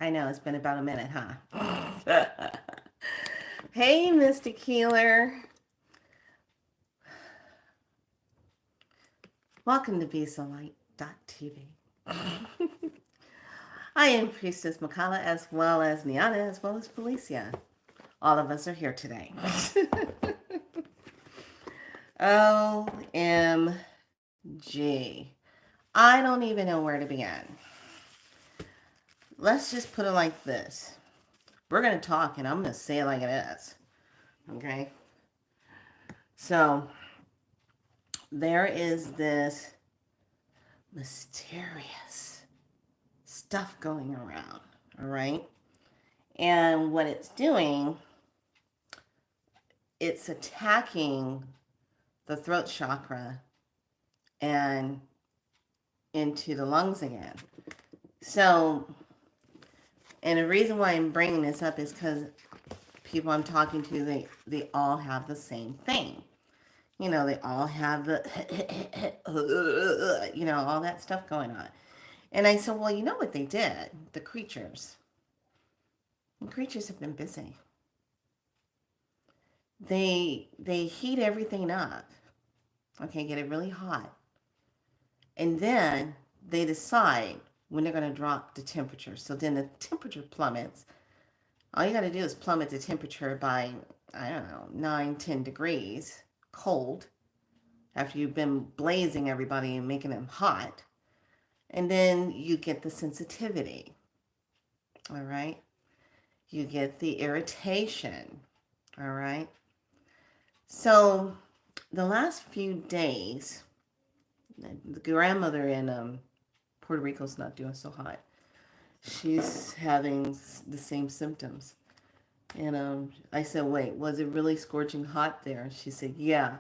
I know it's been about a minute, huh? Hey, Mr. Keeler. Welcome to BeSoLight.tv. I am Priestess Makala as well as Niana as well as Felicia. All of us are here today. OMG. I don't even know where to begin. Let's just put it like this. We're going to talk and I'm going to say it like it is. Okay? So, there is this mysterious stuff going around, all right? And what it's doing, it's attacking the throat chakra and into the lungs again. So, and the reason why I'm bringing this up is because people I'm talking to, they all have the same thing. You know, they all have the, all that stuff going on. And I said, well, you know what they did? The creatures. The creatures have been busy. They heat everything up. Okay, get it really hot. And then they decide when they're going to drop the temperature. So then the temperature plummets. All you got to do is plummet the temperature by, I don't know, 9, 10 degrees cold after you've been blazing everybody and making them hot. And then you get the sensitivity. All right. You get the irritation. All right. So the last few days, the grandmother in Puerto Rico's not doing so hot. She's having the same symptoms. And I said, wait, was it really scorching hot there? She said, yeah. A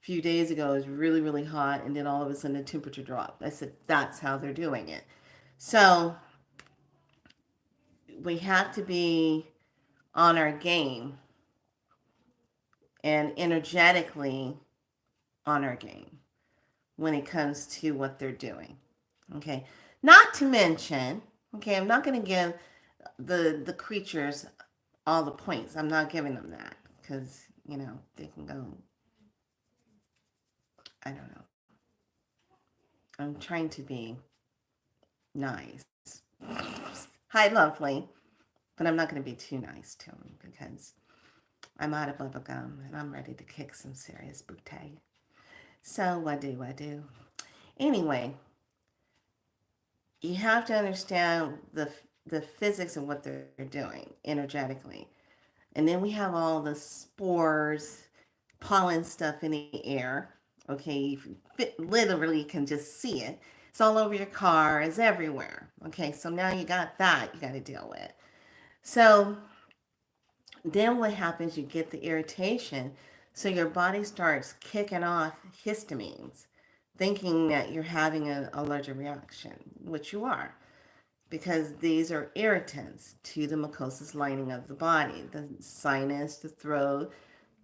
few days ago, it was really, really hot. And then all of a sudden, the temperature dropped. I said, that's how they're doing it. So we have to be on our game and energetically on our game when it comes to what they're doing. Okay. Not to mention, okay, I'm not going to give the creatures all the points. I'm not giving them that because, they can go, I don't know. I'm trying to be nice. Hi, lovely. But I'm not going to be too nice to them because I'm out of bubble gum and I'm ready to kick some serious booty. So what do I do? Anyway, you have to understand the physics of what they're doing energetically. And then we have all the spores, pollen stuff in the air. Okay, you literally can just see it. It's all over your car. It's everywhere. Okay, so now you got that you got to deal with. So then what happens, you get the irritation. So your body starts kicking off histamines, thinking that you're having an allergic reaction, which you are, because these are irritants to the mucosal lining of the body, the sinus, the throat,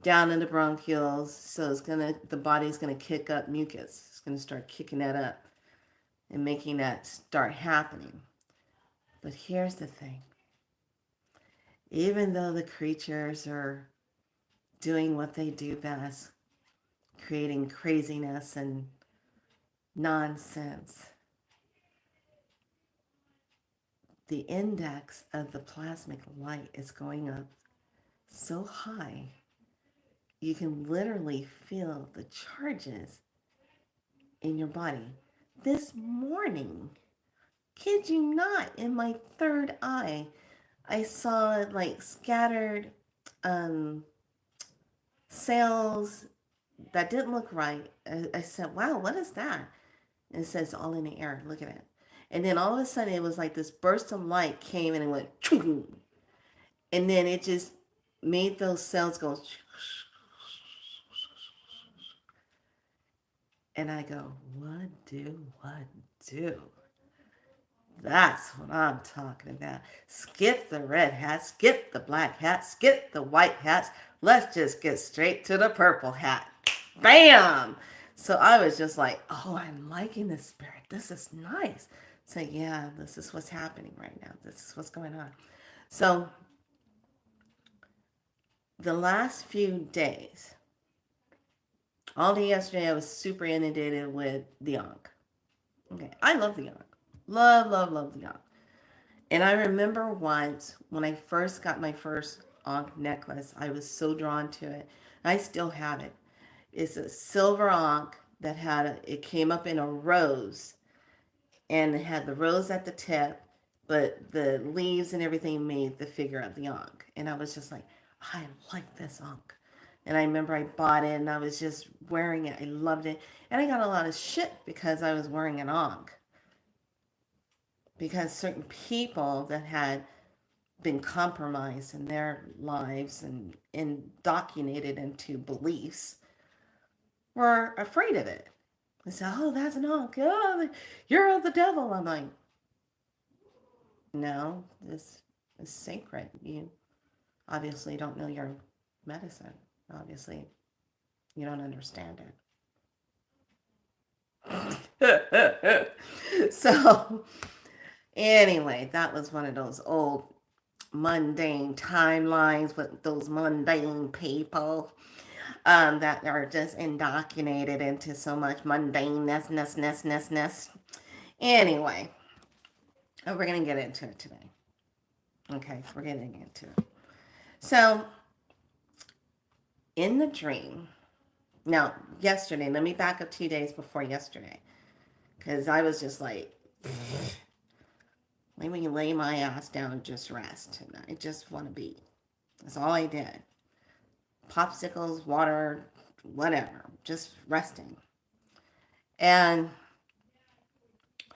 down in the bronchioles. So the body's gonna kick up mucus. It's gonna start kicking that up and making that start happening. But here's the thing. Even though the creatures are doing what they do best, creating craziness and nonsense, the index of the plasmic light is going up so high, you can literally feel the charges in your body. This morning, kid you not, in my third eye, I saw like scattered cells that didn't look right. I said, wow, what is that? And it says all in the air. Look at it. And then all of a sudden it was like this burst of light came and it went, and then it just made those cells go. And I go, what do? That's what I'm talking about. Skip the red hat, skip the black hat, skip the white hats. Let's just get straight to the purple hat. Bam! So I was just like, oh, I'm liking this spirit. This is nice. So yeah, this is what's happening right now. This is what's going on. So the last few days, all day yesterday, I was super inundated with the Ankh. Okay, I love the Ankh. Love, love, love the Ankh. And I remember once when I first got my first Ankh necklace, I was so drawn to it. I still have it. It's a silver Ankh that it came up in a rose, and it had the rose at the tip, but the leaves and everything made the figure of the Ankh. And I was just like, I like this Ankh. And I remember I bought it and I was just wearing it. I loved it. And I got a lot of shit because I was wearing an Ankh. Because certain people that had been compromised in their lives and indoctrinated into beliefs were afraid of it. They said, oh, that's an Ankh. Oh, you're of the devil. I'm like, no, this is sacred. You obviously don't know your medicine. Obviously, you don't understand it. So, anyway, that was one of those old mundane timelines with those mundane people that are just indoctrinated into so much mundaneness. Anyway, we're going to get into it today. Okay, we're getting into it. So, in the dream, now, yesterday, let me back up 2 days before yesterday, because I was just like, let me lay my ass down and just rest. And I just want to be. That's all I did. Popsicles, water, whatever, just resting. And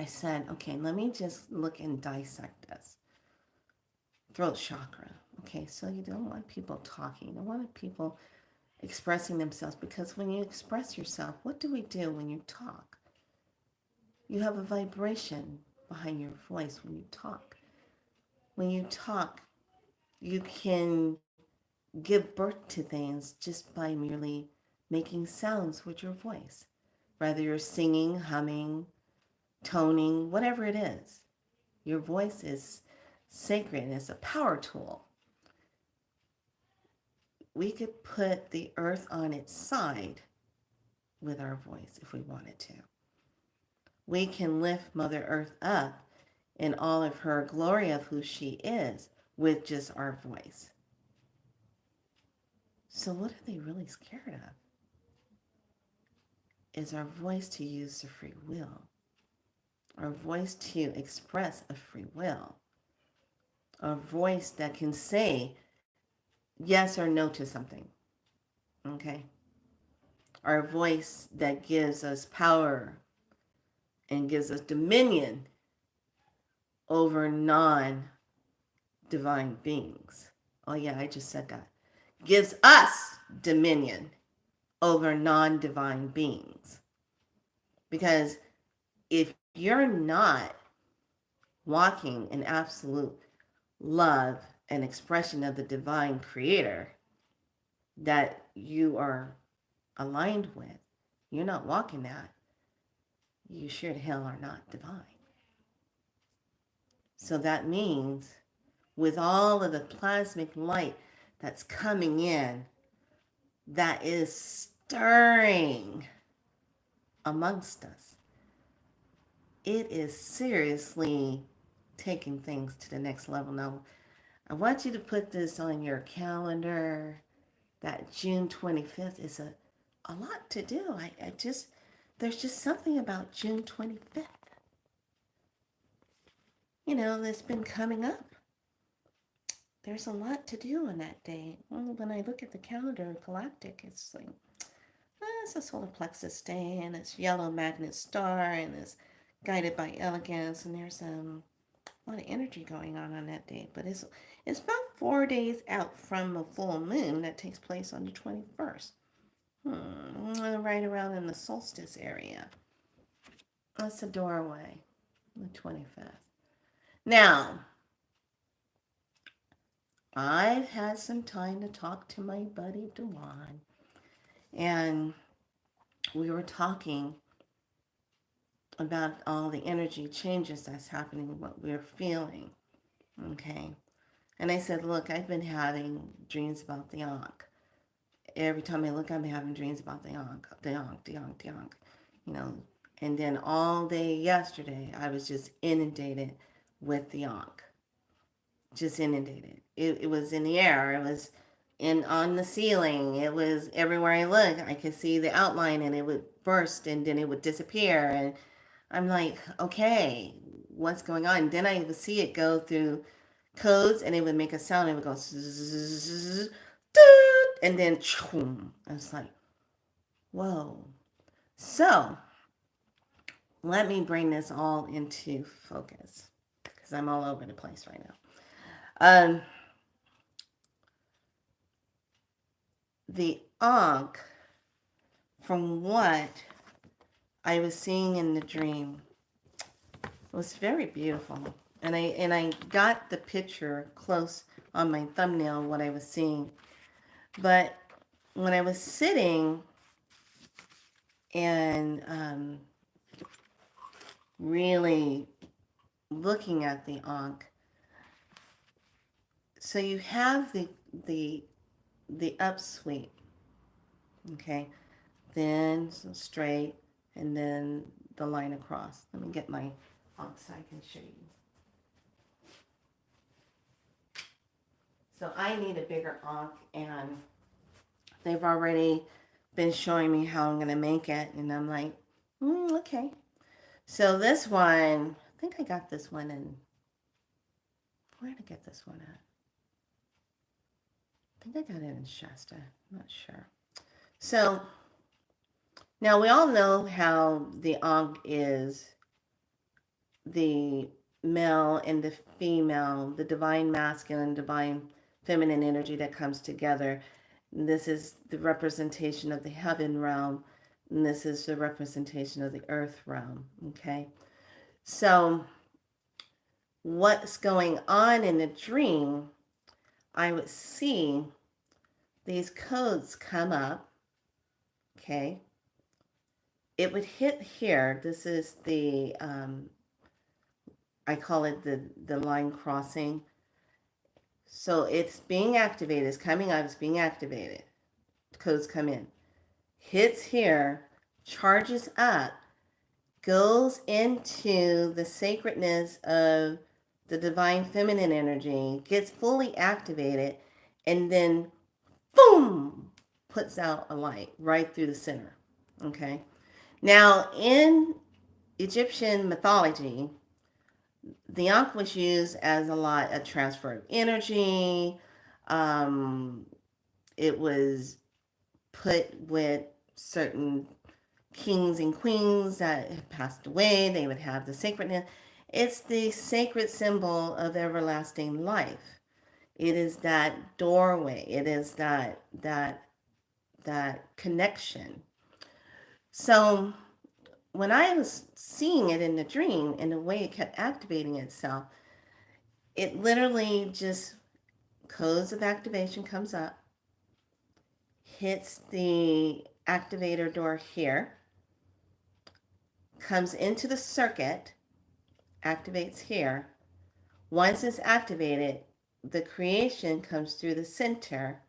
I said, okay, let me just look and dissect this. Throat chakra. Okay, so you don't want people talking. You don't want people expressing themselves, because when you express yourself, what do we do when you talk? You have a vibration behind your voice when you talk. When you talk, you can give birth to things just by merely making sounds with your voice. Whether you're singing, humming, toning, whatever it is, your voice is sacred and it's a power tool. We could put the earth on its side with our voice if we wanted to. We can lift Mother Earth up in all of her glory of who she is with just our voice. So what are they really scared of? Is our voice to use the free will. Our voice to express a free will. A voice that can say yes or no to something. Okay? Our voice that gives us power and gives us dominion over non-divine beings. Oh yeah, I just said that. Gives us dominion over non-divine beings. Because if you're not walking in absolute love and expression of the divine creator that you are aligned with, you're not walking that, you sure to hell are not divine. So that means with all of the plasmic light that's coming in, that is stirring amongst us, it is seriously taking things to the next level. Now, I want you to put this on your calendar. That June 25th is a lot to do. There's just something about June 25th. You know, that's been coming up. There's a lot to do on that day. Well, when I look at the calendar, galactic, it's like, it's a solar plexus day, and it's yellow magnet star, and it's guided by elegance, and there's a lot of energy going on that day. But it's about 4 days out from a full moon that takes place on the 21st. Right around in the solstice area. That's the doorway, the 25th. Now, I've had some time to talk to my buddy Dewan, and we were talking about all the energy changes that's happening, what we're feeling. Okay. And I said, look, I've been having dreams about the Ankh. Every time I look, I'm having dreams about the Ankh, the Ankh, the Ankh, the Ankh. You know, and then all day yesterday, I was just inundated with the Ankh. Just inundated. It was in the air. It was in on the ceiling. It was everywhere I looked. I could see the outline, and it would burst, and then it would disappear. And I'm like, okay, what's going on? Then I would see it go through codes, and it would make a sound. It would go zzz, and then choom. I was like, whoa. So let me bring this all into focus because I'm all over the place right now. The Ankh, from what I was seeing in the dream, was very beautiful. And I got the picture close on my thumbnail what I was seeing. But when I was sitting and really looking at the Ankh, so you have the upsweep, okay, then straight, and then the line across. Let me get my Ankh so I can show you. So I need a bigger Ankh, and they've already been showing me how I'm going to make it, and I'm like, okay. So this one, I think I got this one in, where did I get this one at? I think I got it in Shasta, I'm not sure. So now we all know how the Ankh is the male and the female, the divine masculine, divine feminine energy that comes together. This is the representation of the heaven realm, and this is the representation of the earth realm. Okay, so what's going on in the dream, I would see these codes come up. Okay, it would hit here. This is the I call it the line crossing. So it's being activated, it's coming out, it's being activated. Codes come in. Hits here, charges up, goes into the sacredness of the divine feminine energy, gets fully activated, and then boom, puts out a light right through the center. Okay. Now, in Egyptian mythology, the Ankh was used as a transfer of energy. It was put with certain kings and queens that had passed away. They would have the sacredness. It's the sacred symbol of everlasting life. It is that doorway. It is that connection. So when I was seeing it in the dream and the way it kept activating itself, it literally just codes of activation comes up, hits the activator door here, comes into the circuit, activates here. Once it's activated, the creation comes through the center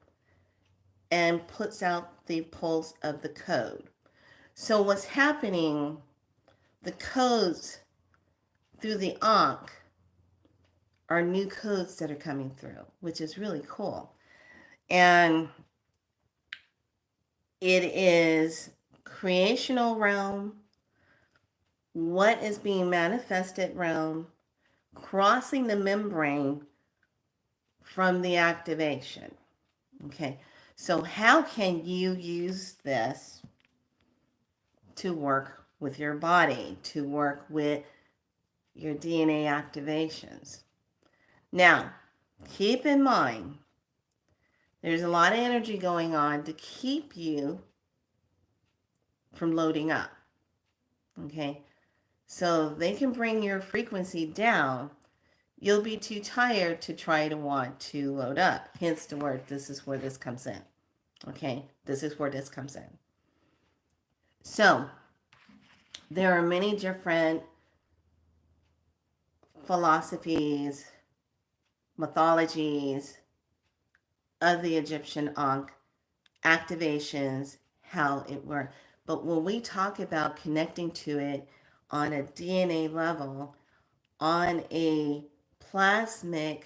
and puts out the pulse of the code. So what's happening, the codes through the Ankh are new codes that are coming through, which is really cool. And it is creational realm, what is being manifested realm, crossing the membrane from the activation. Okay, so how can you use this to work with your body, to work with your DNA activations? Now, keep in mind, there's a lot of energy going on to keep you from loading up. Okay, so if they can bring your frequency down, you'll be too tired to try to want to load up. Hence the word, this is where this comes in. Okay, this is where this comes in. So There are many different philosophies, mythologies of the Egyptian Ankh, activations, how it works. But when we talk about connecting to it on a DNA level, on a plasmic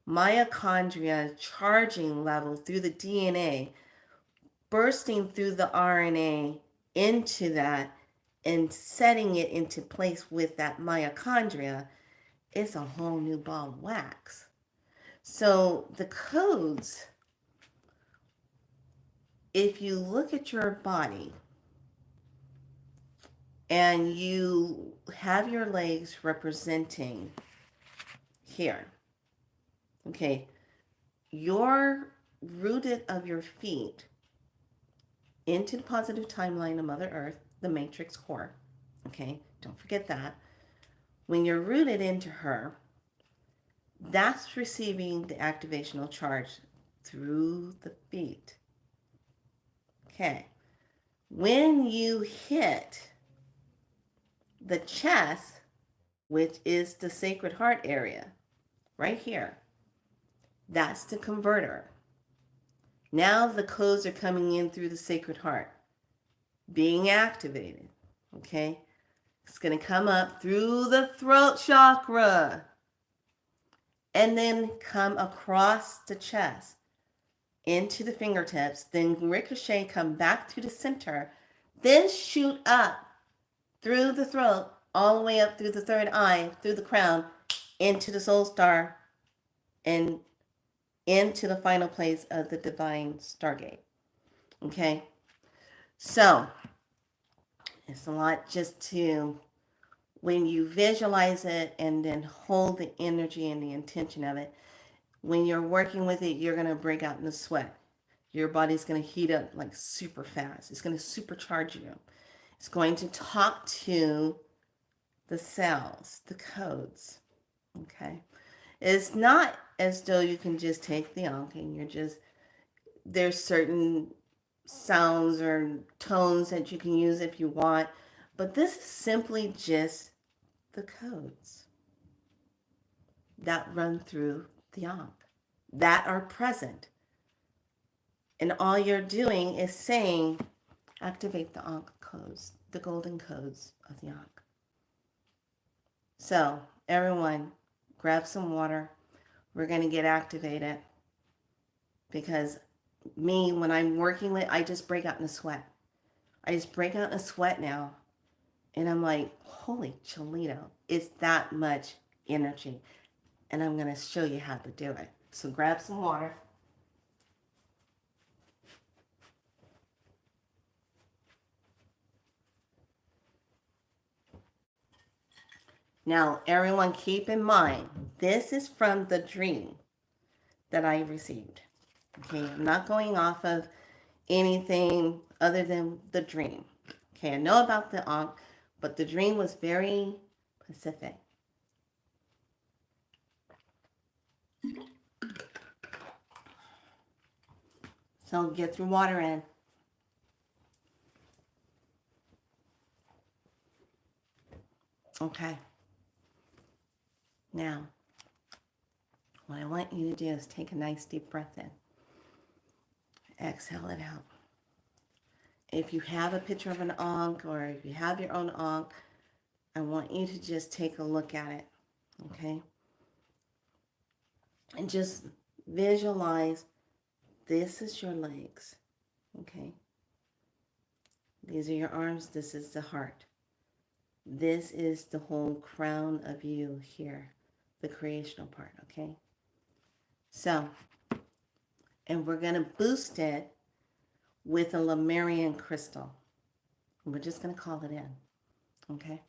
mitochondria charging level through the DNA, bursting through the RNA into that and setting it into place with that mitochondria, it's a whole new ball of wax. So the codes, if you look at your body and you have your legs representing here, okay, your rooted of your feet into the positive timeline of Mother Earth, the matrix core, okay, don't forget that. When you're rooted into her, that's receiving the activational charge through the feet. Okay. When you hit the chest, which is the sacred heart area, right here, that's the converter. Now the codes are coming in through the sacred heart, being activated. Okay. It's going to come up through the throat chakra and then come across the chest into the fingertips, then ricochet, come back to the center, then shoot up through the throat, all the way up through the third eye, through the crown, into the soul star, and into the final place of the divine stargate. Okay? So, it's a lot just to, when you visualize it and then hold the energy and the intention of it, when you're working with it, you're going to break out in a sweat. Your body's going to heat up like super fast. It's going to supercharge you. It's going to talk to the cells, the codes. Okay? It's not as though you can just take the Ankh and you're just, there's certain sounds or tones that you can use if you want, but this is simply just the codes that run through the Ankh that are present. And all you're doing is saying, activate the Ankh codes, the golden codes of the Ankh. So, everyone, grab some water. We're going to get activated because me, when I'm working with, I just break out in a sweat. I just break out in a sweat now. And I'm like, holy Cholito, it's that much energy. And I'm going to show you how to do it. So grab some water. Now, everyone, keep in mind, this is from the dream that I received. Okay, I'm not going off of anything other than the dream. Okay, I know about the Ankh, but the dream was very specific. So get your water in. Okay. Now, what I want you to do is take a nice deep breath in. Exhale it out. If you have a picture of an Ankh or if you have your own Ankh, I want you to just take a look at it. Okay? And just visualize this is your legs. Okay? These are your arms. This is the heart. This is the whole crown of you here, the creational part, okay? So, and we're going to boost it with a Lemurian crystal. We're just going to call it in, okay?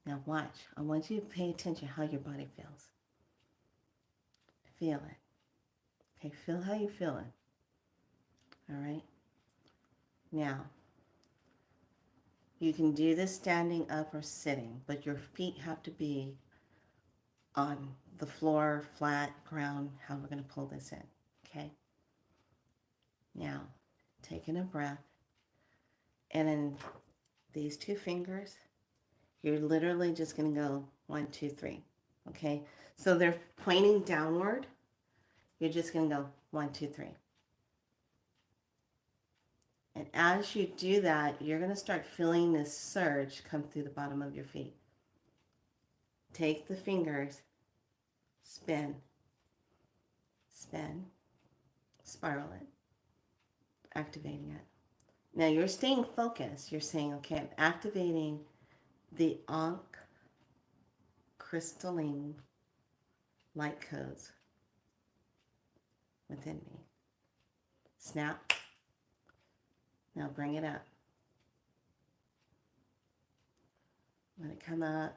Now watch. I want you to pay attention how your body feels. Feel it. Okay, feel how you're feeling. All right? Now, you can do this standing up or sitting, but your feet have to be on the floor, flat, ground, how we're going to pull this in, okay? Now, taking a breath, and then these two fingers You're literally just going to go 1, 2, 3. Okay? So they're pointing downward. You're just going to go 1, 2, 3. And as you do that, you're going to start feeling this surge come through the bottom of your feet. Take the fingers, spin, spin, spiral it, activating it. Now you're staying focused. You're saying, okay, I'm activating the Ankh crystalline light codes within me. Snap. Now bring it up. Let it come up.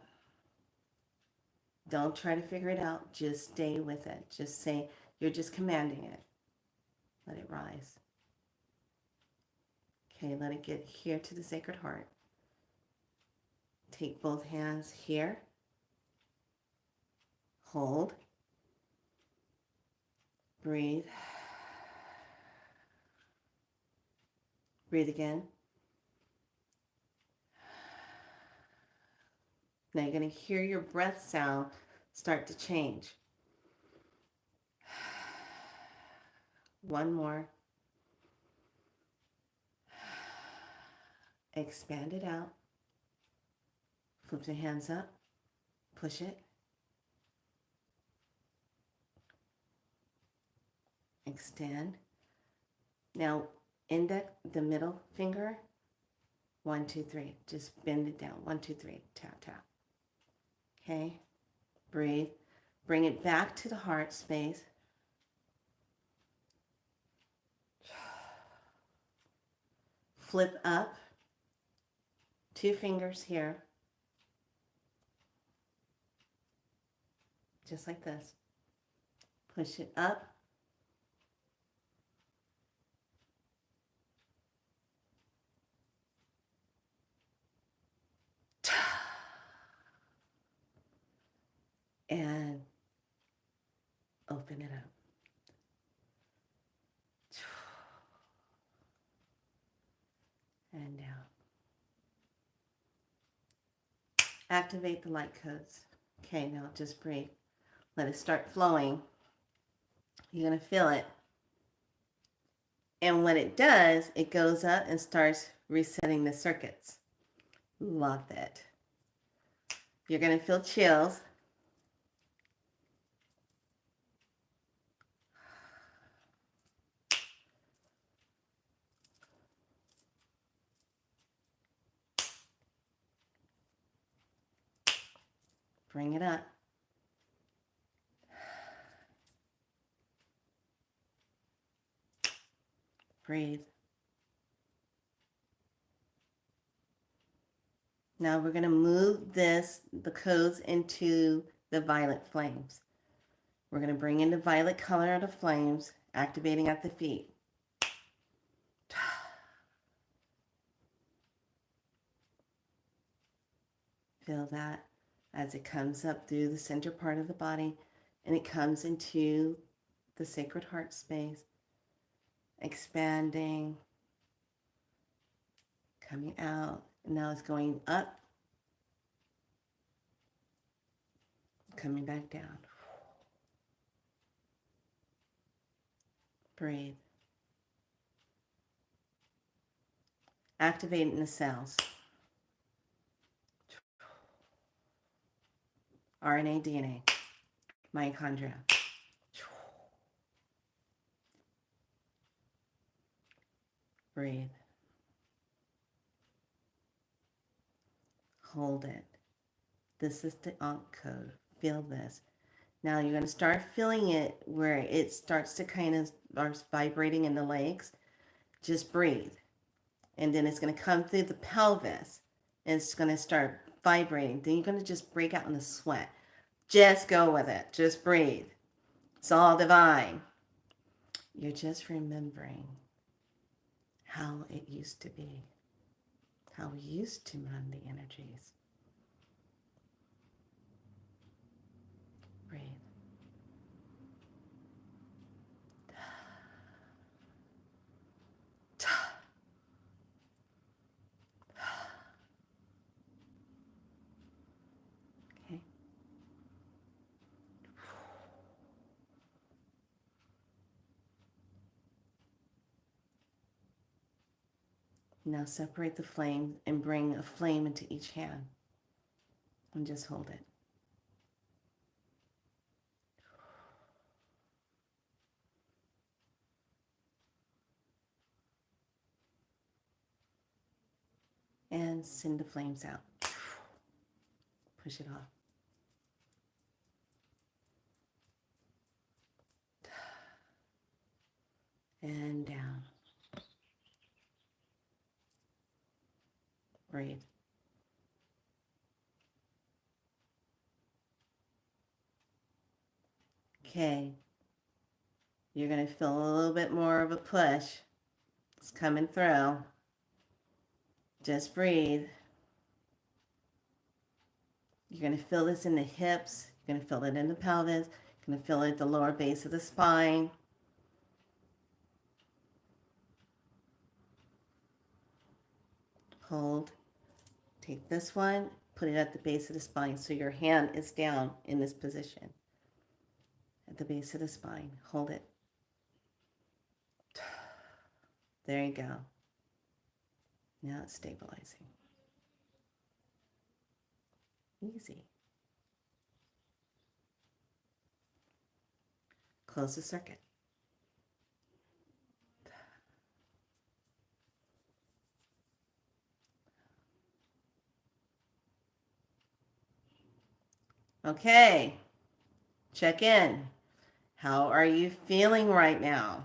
Don't try to figure it out. Just stay with it. Just say, you're just commanding it. Let it rise. Okay, let it get here to the Sacred Heart. Take both hands here. Hold. Breathe. Breathe again. Now you're going to hear your breath sound start to change. One more. Expand it out. Flip the hands up. Push it. Extend. Now, index, the middle finger. 1, 2, 3. Just bend it down. 1, 2, 3. Tap, tap. Okay. Breathe. Bring it back to the heart space. Flip up. 2 fingers here. Just like this. Push it up. And open it up. And down. Activate the light codes. Okay, now just breathe. Let it start flowing. You're going to feel it. And when it does, it goes up and starts resetting the circuits. Love it. You're going to feel chills. Bring it up. Breathe. Now we're going to move the codes into the violet flames. We're going to bring in the violet color of the flames, activating at the feet. Feel that as it comes up through the center part of the body and it comes into the Sacred Heart space, expanding, coming out. And now it's going up, coming back down. Breathe. Activating the cells. RNA, DNA, mitochondria. Breathe. Hold it. This is the Ankh code. Feel this. Now you're going to start feeling it where it starts to kind of start vibrating in the legs. Just breathe. And then it's going to come through the pelvis. And it's going to start vibrating. Then you're going to just break out in a sweat. Just go with it. Just breathe. It's all divine. You're just remembering how it used to be. How we used to run the energies. Breathe. Now separate the flame and bring a flame into each hand and just hold it. And send the flames out. Push it off. And down. Breathe. Okay. You're going to feel a little bit more of a push. It's coming through. Just breathe. You're going to feel this in the hips. You're going to feel it in the pelvis. You're going to feel it at the lower base of the spine. Hold. Take this one, put it at the base of the spine so your hand is down in this position. At the base of the spine. Hold it. There you go. Now it's stabilizing. Easy. Close the circuit. Okay. Check in. How are you feeling right now?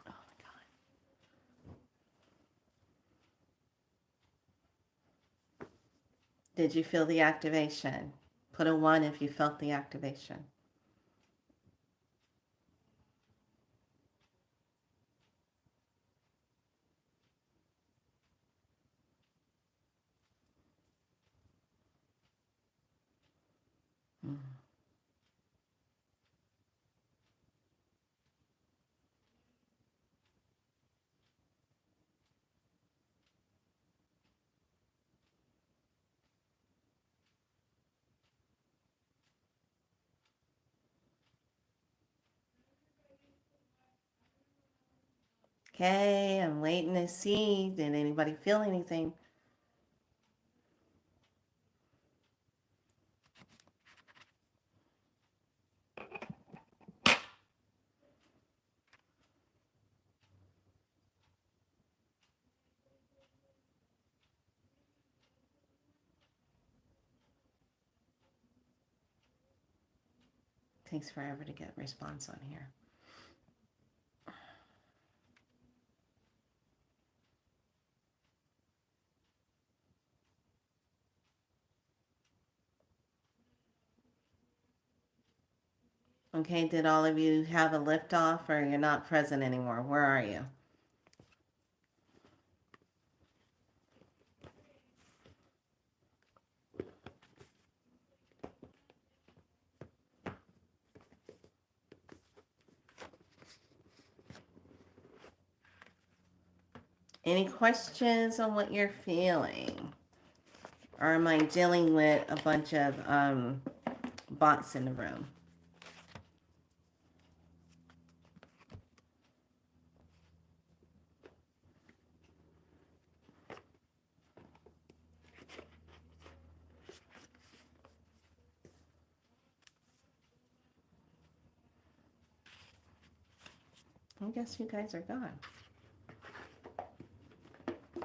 Oh my God. Did you feel the activation? Put a 1 if you felt the activation. Okay, I'm waiting to see. Did anybody feel anything? Takes forever to get response on here. Okay, did all of you have a liftoff or you're not present anymore? Where are you? Any questions on what you're feeling? Or am I dealing with a bunch of bots in the room? I guess you guys are gone.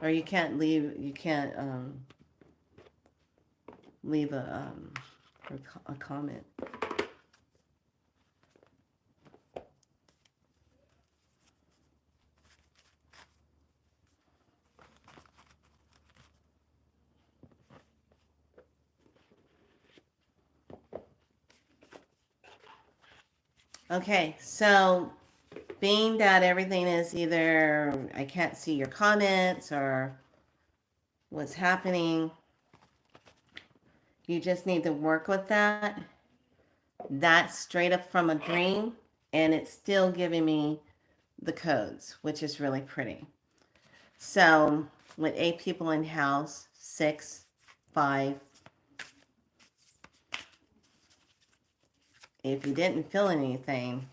Or you can't leave, you can't leave a comment. Okay, so being that everything is either I can't see your comments or what's happening, you just need to work with that. That's straight up from a dream, and it's still giving me the codes, which is really pretty. So with 8 people in house, 6, 5. If you didn't feel anything,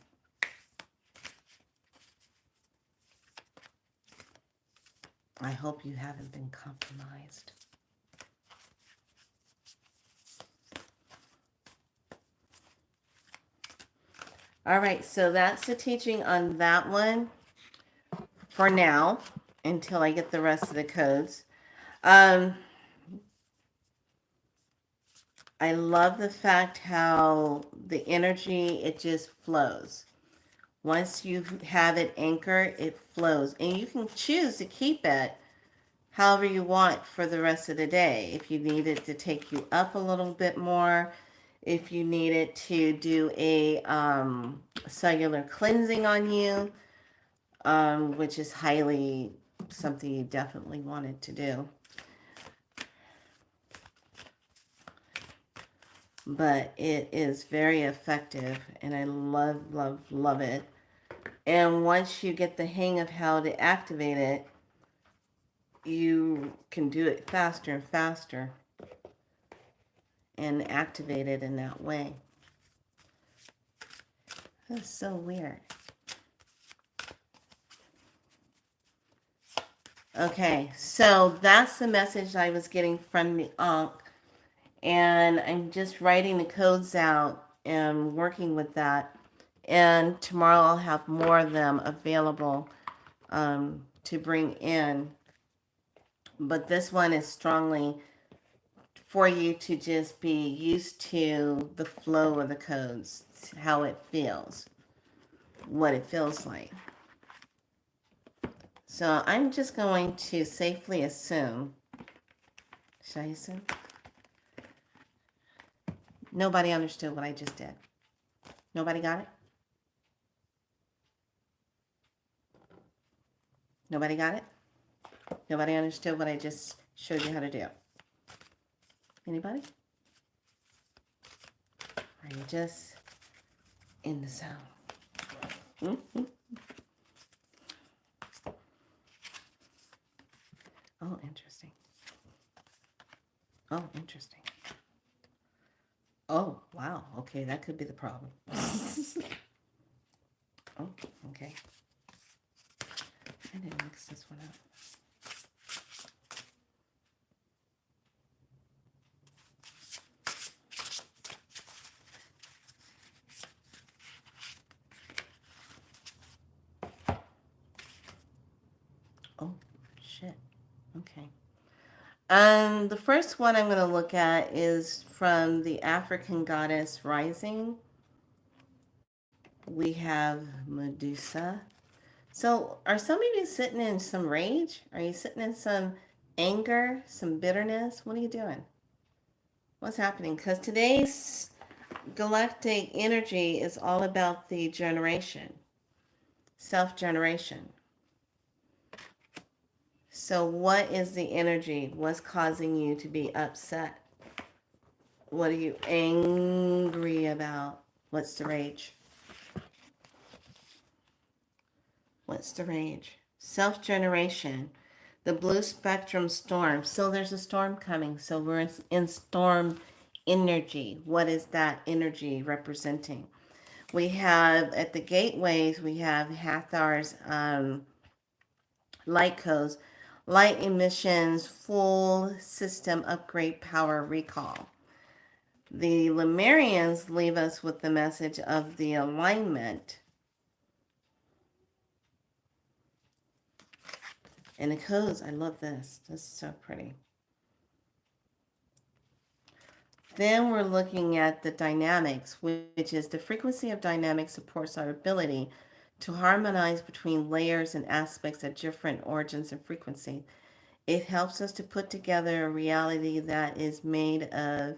I hope you haven't been compromised. All right, so that's the teaching on that one for now until I get the rest of the codes. Um, I love the fact how the energy, it just flows. Once you have it anchored, it flows. And you can choose to keep it however you want for the rest of the day. If you need it to take you up a little bit more, if you need it to do a cellular cleansing on you, which is highly something you definitely wanted to do. But it is very effective, and I love, love, love it. And once you get the hang of how to activate it, you can do it faster and faster and activate it in that way. That's so weird. Okay, so that's the message I was getting from the Ankh. And I'm just writing the codes out and working with that. And tomorrow I'll have more of them available to bring in. But this one is strongly for you to just be used to the flow of the codes, how it feels, what it feels like. So I'm just going to safely assume, should I assume? Nobody understood what I just did. Nobody got it? Nobody got it? Nobody understood what I just showed you how to do? Anybody? Are you just in the zone? Mm-hmm. Oh, interesting. Oh, interesting. Oh, wow. Okay, that could be the problem. Oh, okay. I didn't mix this one up. Oh, shit. Okay. The first one I'm going to look at is from the African goddess rising. We have Medusa. So, are some of you sitting in some rage? Are you sitting in some anger, some bitterness? What are you doing? What's happening? Because today's galactic energy is all about the generation, self-generation. So what is the energy? What's causing you to be upset? What are you angry about? What's the rage? What's the rage? Self-generation. The blue spectrum storm. So there's a storm coming. So we're in storm energy. What is that energy representing? We have at the gateways, we have Hathar's light codes, light emissions, full system upgrade power recall. The Lemurians leave us with the message of the alignment. And the codes, I love this. This is so pretty. Then we're looking at the dynamics, which is the frequency of dynamics supports our ability to harmonize between layers and aspects of different origins and frequency. It helps us to put together a reality that is made of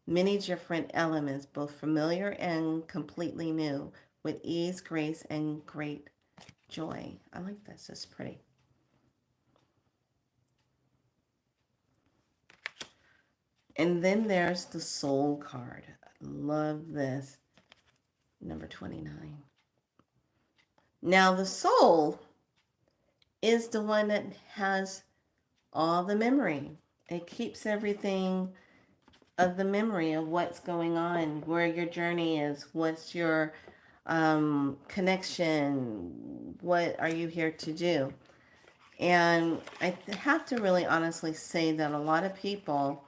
many different elements, both familiar and completely new, with ease, grace, and great joy. I like this. It's pretty. And then there's the soul card. I love this. Number 29. Now the soul is the one that has all the memory. It keeps everything of the memory of what's going on, where your journey is, what's your connection, what are you here to do. And I have to really honestly say that a lot of people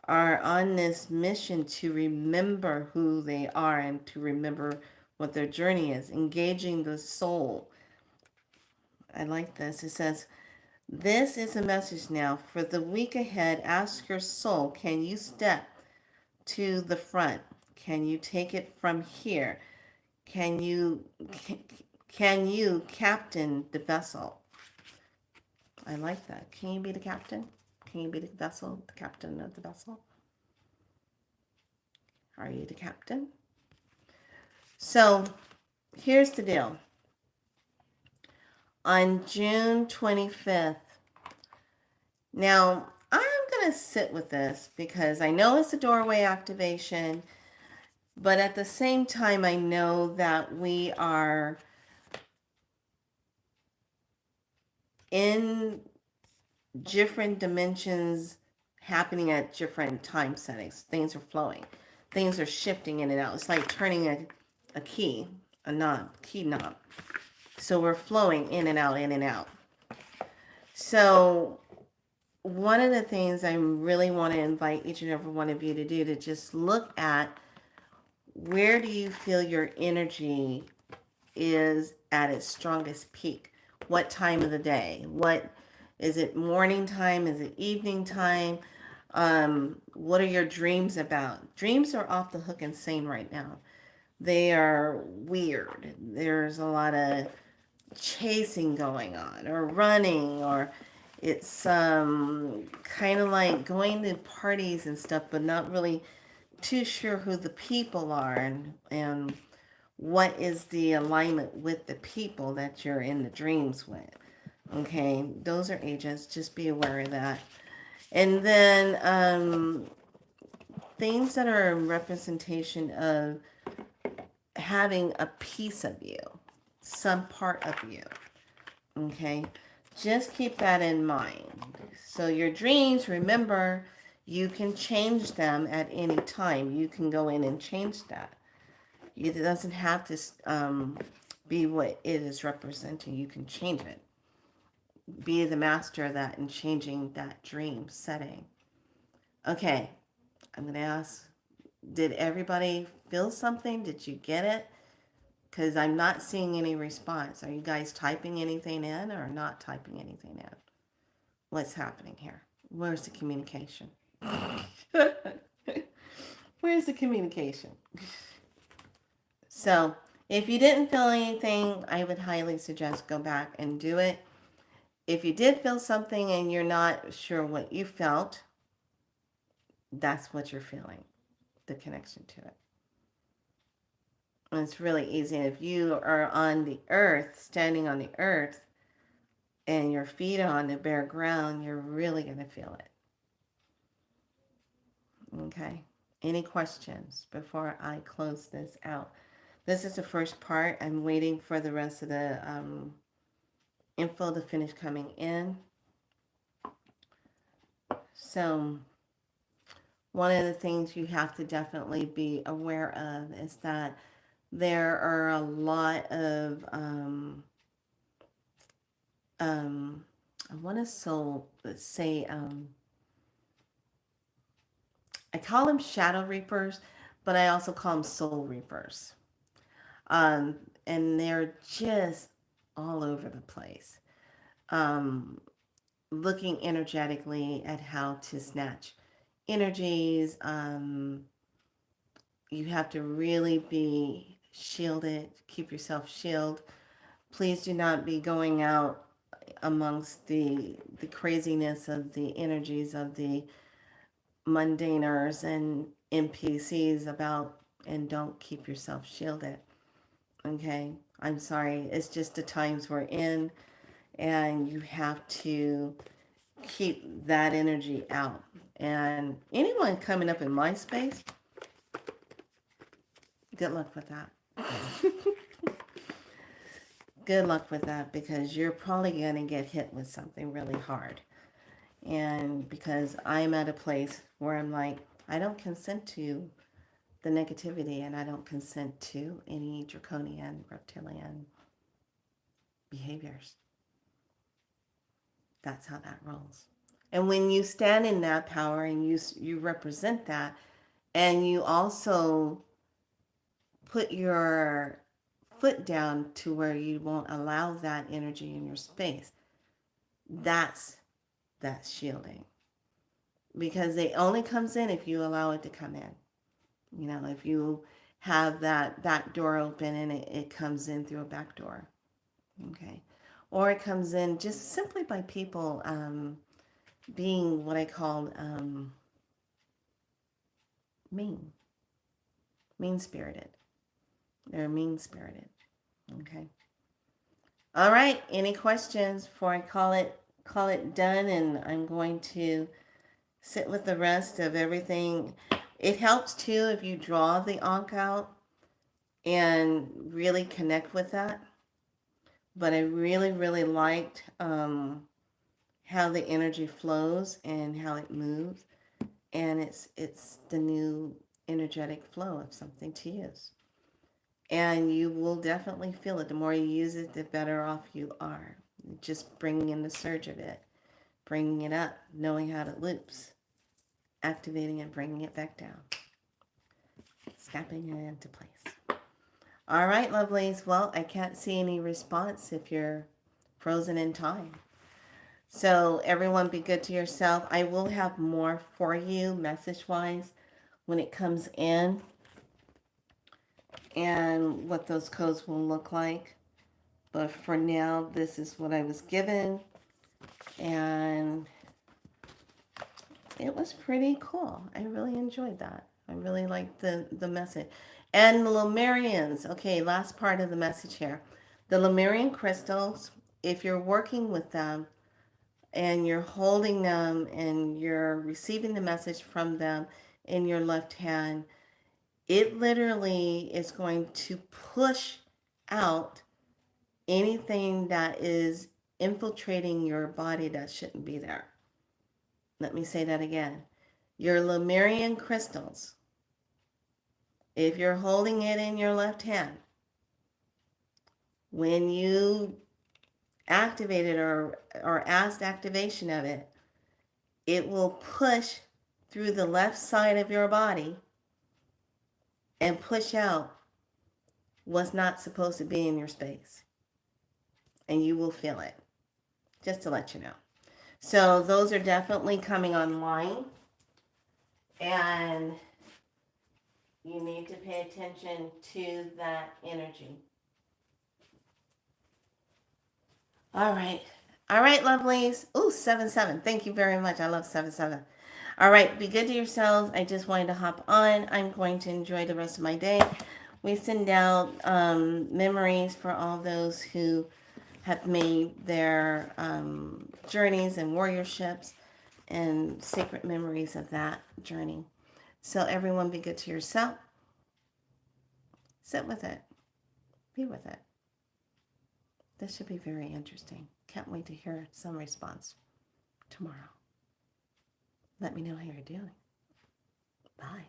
are on this mission to remember who they are and to remember what their journey is, engaging the soul. I like this. It says, this is a message now. For the week ahead, ask your soul, can you step to the front? Can you take it from here? Can you can you captain the vessel? I like that. Can you be the captain? Can you be the vessel, the captain of the vessel? Are you the captain? So here's the deal. On June 25th, now I'm going to sit with this because I know it's a doorway activation, but at the same time, I know that we are in different dimensions happening at different time settings. Things are flowing. Things are shifting in and out. It's like turning a key, a knob, key knob. So we're flowing in and out, in and out. So one of the things I really want to invite each and every one of you to do to just look at where do you feel your energy is at its strongest peak? What time of the day? What is it, morning time? Is it evening time? What are your dreams about? Dreams are off the hook insane right now. They are weird. There's a lot of chasing going on or running, or it's kind of like going to parties and stuff but not really too sure who the people are, and what is the alignment with the people that you're in the dreams with. Okay, those are agents, just be aware of that. And then things that are a representation of having a piece of you, some part of you. Okay, just keep that in mind. So your dreams, remember, you can change them at any time. You can go in and change that. It doesn't have to be what it is representing. You can change it. Be the master of that and changing that dream setting. Okay, I'm going to ask, did everybody feel something? Did you get it? Because I'm not seeing any response. Are you guys typing anything in or not typing anything in? What's happening here? Where's the communication? Where's the communication? So, if you didn't feel anything, I would highly suggest go back and do it. If you did feel something and you're not sure what you felt, that's what you're feeling, the connection to it. And it's really easy. If you are on the earth, standing on the earth, and your feet are on the bare ground, you're really going to feel it. Okay. Any questions before I close this out? This is the first part. I'm waiting for the rest of the info to finish coming in. So one of the things you have to definitely be aware of is that there are a lot of I want to say I call them shadow reapers, but I also call them soul reapers. Um, and they're just all over the place. Um, Looking energetically at how to snatch energies. You have to really be shielded, keep yourself shielded. Please do not be going out amongst the craziness of the energies of the mundaners and NPCs about, and don't keep yourself shielded. Okay? I'm sorry. It's just the times we're in, and you have to keep that energy out. And anyone coming up in my space, good luck with that. Good luck with that, because you're probably going to get hit with something really hard. And because I'm at a place where I'm like, I don't consent to the negativity, and I don't consent to any draconian, reptilian behaviors. That's how that rolls. And when you stand in that power and you represent that, and you also put your foot down to where you won't allow that energy in your space, that's shielding. Because it only comes in if you allow it to come in. You know, if you have that back door open and it comes in through a back door. Okay. Or it comes in just simply by people being what I call mean, mean spirited. They're mean spirited. Okay. All right. Any questions before I call it done? And I'm going to sit with the rest of everything. It helps too if you draw the Ankh out and really connect with that. But I really, really liked how the energy flows and how it moves, and it's the new energetic flow of something to use. And you will definitely feel it. The more you use it, the better off you are. Just bringing in the surge of it, bringing it up, knowing how it loops, activating it, bringing it back down, snapping it into place. All right, lovelies. Well, I can't see any response if you're frozen in time. So everyone be good to yourself. I will have more for you message-wise when it comes in and what those codes will look like. But for now, this is what I was given. And it was pretty cool. I really enjoyed that. I really liked the message. And the Lemurians. Okay, last part of the message here. The Lemurian crystals, if you're working with them and you're holding them and you're receiving the message from them in your left hand, it literally is going to push out anything that is infiltrating your body that shouldn't be there. Let me say that again. Your Lemurian crystals, if you're holding it in your left hand, when you activate it or asked activation of it, it will push through the left side of your body and push out what's not supposed to be in your space. And you will feel it, just to let you know. So those are definitely coming online. And you need to pay attention to that energy. All right. All right, lovelies. Ooh, 7-7. Thank you very much. I love 7-7. All right. Be good to yourselves. I just wanted to hop on. I'm going to enjoy the rest of my day. We send out memories for all those who have made their journeys and warriorships and sacred memories of that journey. So everyone be good to yourself. Sit with it. Be with it. This should be very interesting. Can't wait to hear some response tomorrow. Let me know how you're doing. Bye.